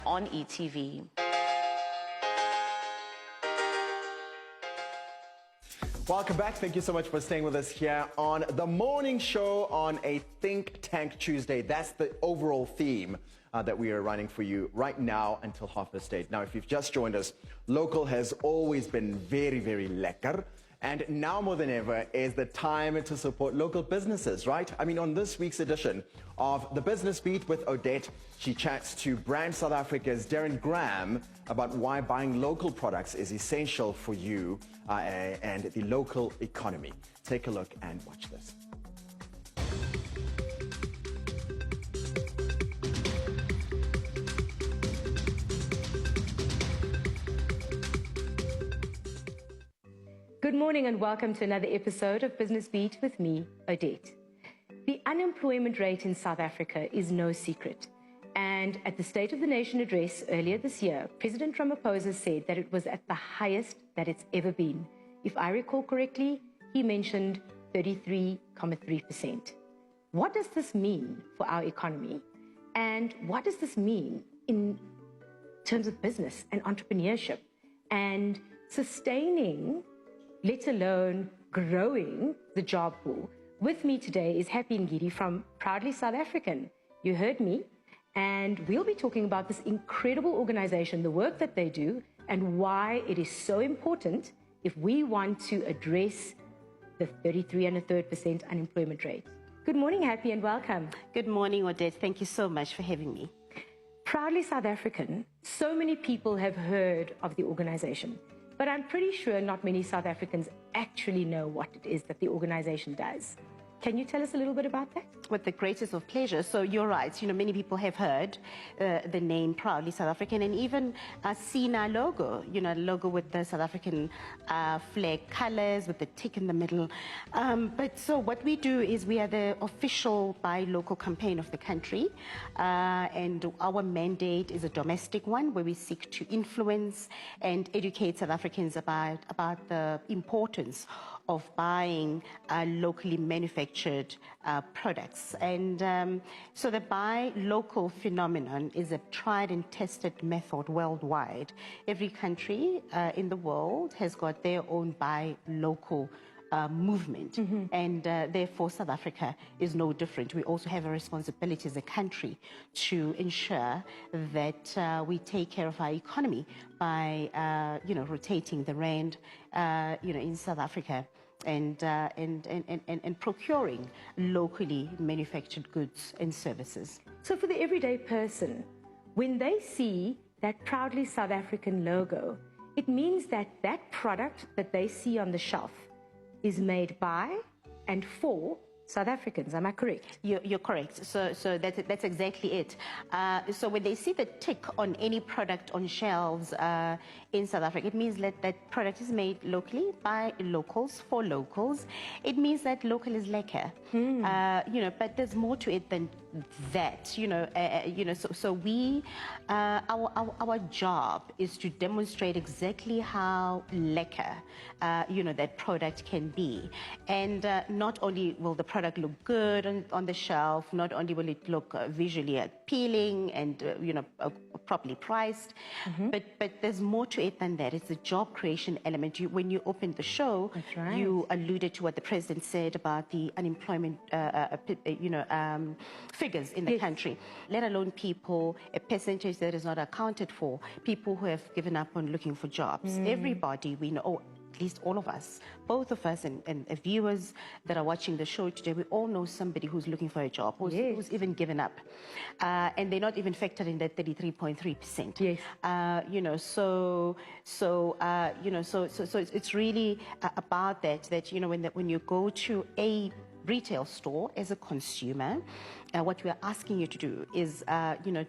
on eTV. Welcome back. Thank you so much for staying with us here on The Morning Show on a Think Tank Tuesday. That's the overall theme that we are running for you right now until 8:30. Now, if you've just joined us, local has always been very, very lekker. And now more than ever is the time to support local businesses, right? I mean, on this week's edition of The Business Beat with Odette, she chats to Brand South Africa's Darren Graham about why buying local products is essential for you and the local economy. Take a look and watch this. Good morning and welcome to another episode of Business Beat with me, Odette. The unemployment rate in South Africa is no secret. And at the State of the Nation address earlier this year, President Ramaphosa said that it was at the highest that it's ever been. If I recall correctly, he mentioned 33.3%. What does this mean for our economy? And what does this mean in terms of business and entrepreneurship and sustaining, let alone growing, the job pool? With me today is Happy Ngidi from Proudly South African. You heard me. And we'll be talking about this incredible organization, the work that they do, and why it is so important if we want to address the 33.3% unemployment rate. Good morning, Happy, and welcome. Good morning, Odette. Thank you so much for having me. Proudly South African, so many people have heard of the organization, but I'm pretty sure not many South Africans actually know what it is that the organization does. Can you tell us a little bit about that? With the greatest of pleasure. So you're right. You know, many people have heard the name Proudly South African and even seen our logo, you know, logo with the South African flag colors with the tick in the middle. But so what we do is we are the official buy local campaign of the country. And our mandate is a domestic one where we seek to influence and educate South Africans about the importance of buying locally manufactured products. And so the buy local phenomenon is a tried and tested method worldwide. Every country in the world has got their own buy local movement. Mm-hmm. And therefore South Africa is no different. We also have a responsibility as a country to ensure that we take care of our economy by rotating the rand in South Africa and procuring locally manufactured goods and services. So for the everyday person, when they see that Proudly South African logo, it means that that product that they see on the shelf is made by and for South Africans. Am I correct? You're correct. So that's exactly it. So when they see the tick on any product on shelves in South Africa, it means that that product is made locally by locals for locals. It means that local is lekker. But there's more to it than that. So we our job is to demonstrate exactly how lekker that product can be, and not only will the product look good on the shelf, not only will it look visually appealing and properly priced, but there's more to it than that. It's a job creation element. When you opened the show, that's right, you alluded to what the president said about the unemployment figures in the country, let alone people, a percentage that is not accounted for, people who have given up on looking for jobs. Everybody we know, at least all of us, both of us and viewers that are watching the show today, we all know somebody who's looking for a job, who's even given up. And they're not even factored in that 33.3%. Yes. So it's really about that, when you go to a retail store as a consumer, what we are asking you to do is,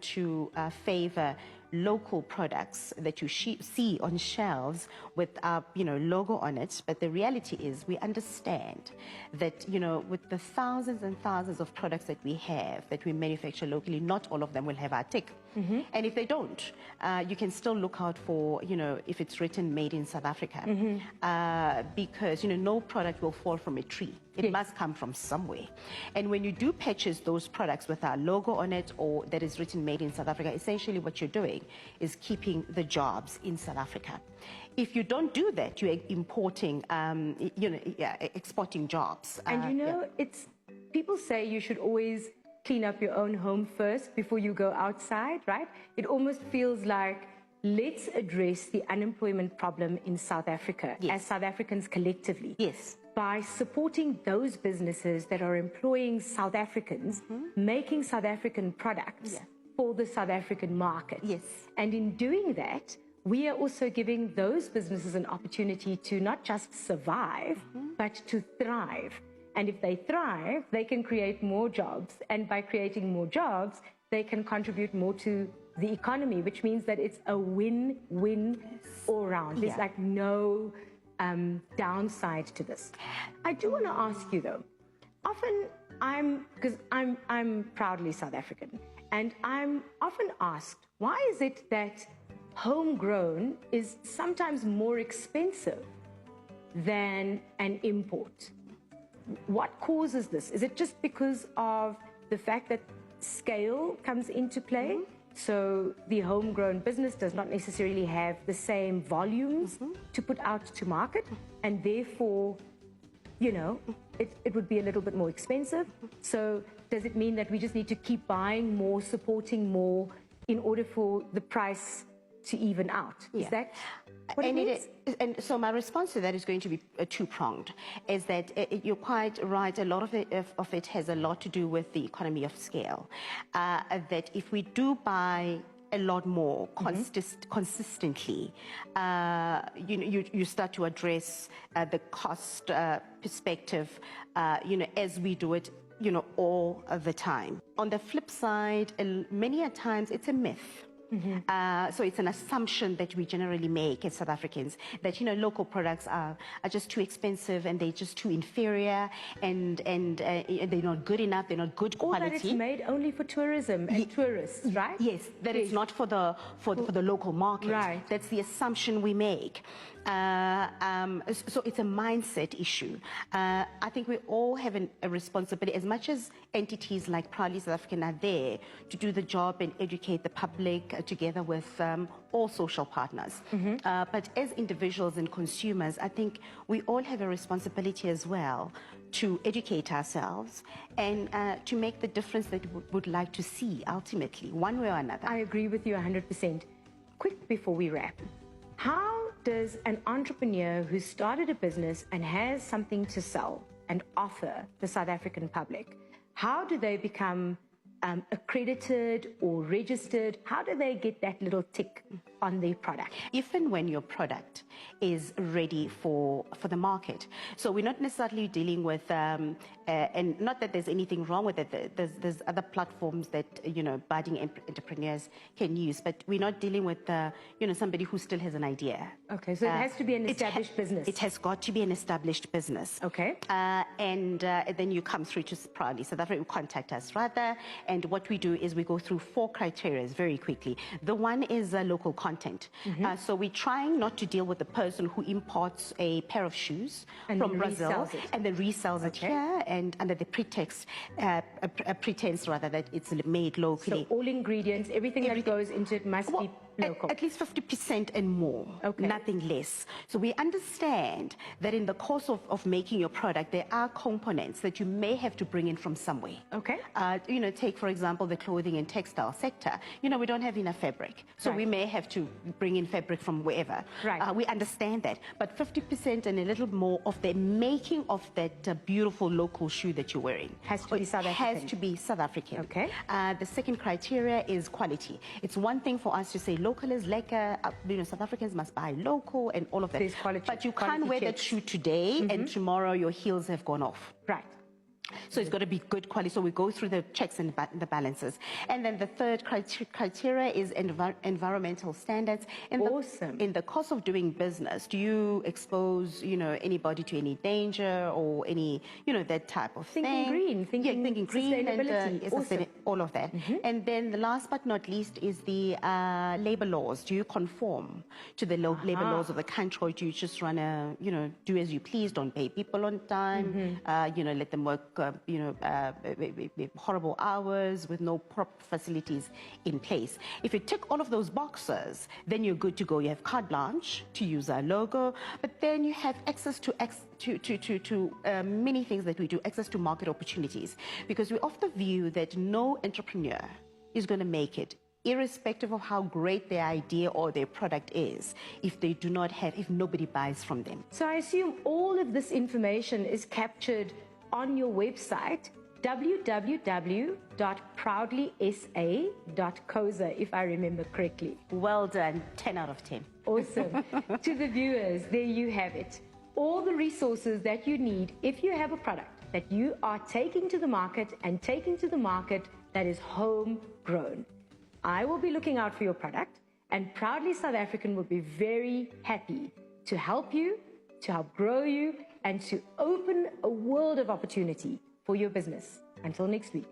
to favor local products that you see on shelves with our, logo on it. But the reality is we understand that, with the thousands and thousands of products that we have, that we manufacture locally, not all of them will have our tick. And if they don't, you can still look out for, if it's written made in South Africa, because, no product will fall from a tree. It must come from somewhere. And when you do purchase those products with our logo on it or that is written made in South Africa, essentially what you're doing is keeping the jobs in South Africa. If you don't do that, you're importing, exporting jobs. And it's, people say you should always clean up your own home first before you go outside, right? It almost feels like, let's address the unemployment problem in South Africa as South Africans collectively. Yes. By supporting those businesses that are employing South Africans, making South African products for the South African market. Yes. And in doing that, we are also giving those businesses an opportunity to not just survive, but to thrive. And if they thrive, they can create more jobs. And by creating more jobs, they can contribute more to the economy, which means that it's a win-win all around. There's like no downside to this. I do want to ask you though, often because I'm proudly South African, and I'm often asked, why is it that homegrown is sometimes more expensive than an import? What causes this? Is it just because of the fact that scale comes into play? So the homegrown business does not necessarily have the same volumes to put out to market, and therefore, it would be a little bit more expensive. So does it mean that we just need to keep buying more, supporting more in order for the price to even out? Is that what it means? And so my response to that is going to be two-pronged, is that you're quite right. A lot of it has a lot to do with the economy of scale. That if we do buy a lot more consistently, you start to address the cost perspective, as we do it, all the time. On the flip side, many a times it's a myth. So it's an assumption that we generally make as South Africans that local products are just too expensive and they're just too inferior and they're not good enough, they're not good quality. Or that it's made only for tourism and tourists, right? Yes, that it's not for the local market. Right. That's the assumption we make. So it's a mindset issue. I think we all have a responsibility, as much as entities like Proudly South African are there to do the job and educate the public together with all social partners. But as individuals and consumers, I think we all have a responsibility as well to educate ourselves and to make the difference that we would like to see ultimately, one way or another. I agree with you 100%. Quick before we wrap. How does an entrepreneur who started a business and has something to sell and offer the South African public, how do they become accredited or registered? How do they get that little tick on their product? If and when your product is ready for the market. So we're not necessarily dealing with, and not that there's anything wrong with it, there's other platforms that, budding entrepreneurs can use, but we're not dealing with, somebody who still has an idea. Okay, so it has to be an established business. It has got to be an established business. Okay. And then you come through to Proudly South Africa, contact us rather, and what we do is we go through 4 criteria very quickly. The one is local content. So we're trying not to deal with the person who imports a pair of shoes from Brazil and then resells it here, and under the pretense rather that it's made locally. So all ingredients, everything that goes into it must be local. At least 50% and more, nothing less. So we understand that in the course of making your product, there are components that you may have to bring in from somewhere. Okay. Take, for example, the clothing and textile sector. We don't have enough fabric. So we may have to bring in fabric from wherever. Right. We understand that. But 50% and a little more of the making of that beautiful local shoe that you're wearing has to be South African. Has to be South African. Okay. The second criteria is quality. It's one thing for us to say local is lekker, South Africans must buy local and all of that. There's quality, but you can't wear that shoe today and tomorrow your heels have gone off. Right. So it's got to be good quality. So we go through the checks and the balances. And then the third criteria is environmental standards. Awesome. In the course of doing business, do you expose, anybody to any danger or any, that type of thing? Thinking green, sustainability. And all of that. And then the last but not least is the labor laws. Do you conform to the labor laws of the country, or do you just run do as you please, don't pay people on time, let them work horrible hours with no proper facilities in place. If you tick all of those boxes, then you're good to go. You have carte blanche to use our logo, but then you have access to many things that we do, access to market opportunities, because we of the view that no entrepreneur is going to make it, irrespective of how great their idea or their product is, if nobody buys from them. So I assume all of this information is captured on your website, www.proudlysa.coza, if I remember correctly. Well done, 10 out of 10. Awesome. To the viewers, there you have it. All the resources that you need if you have a product that you are taking to the market and taking to the market that is homegrown. I will be looking out for your product, and Proudly South African will be very happy to help you, to help grow you, and to open a world of opportunity for your business. Until next week.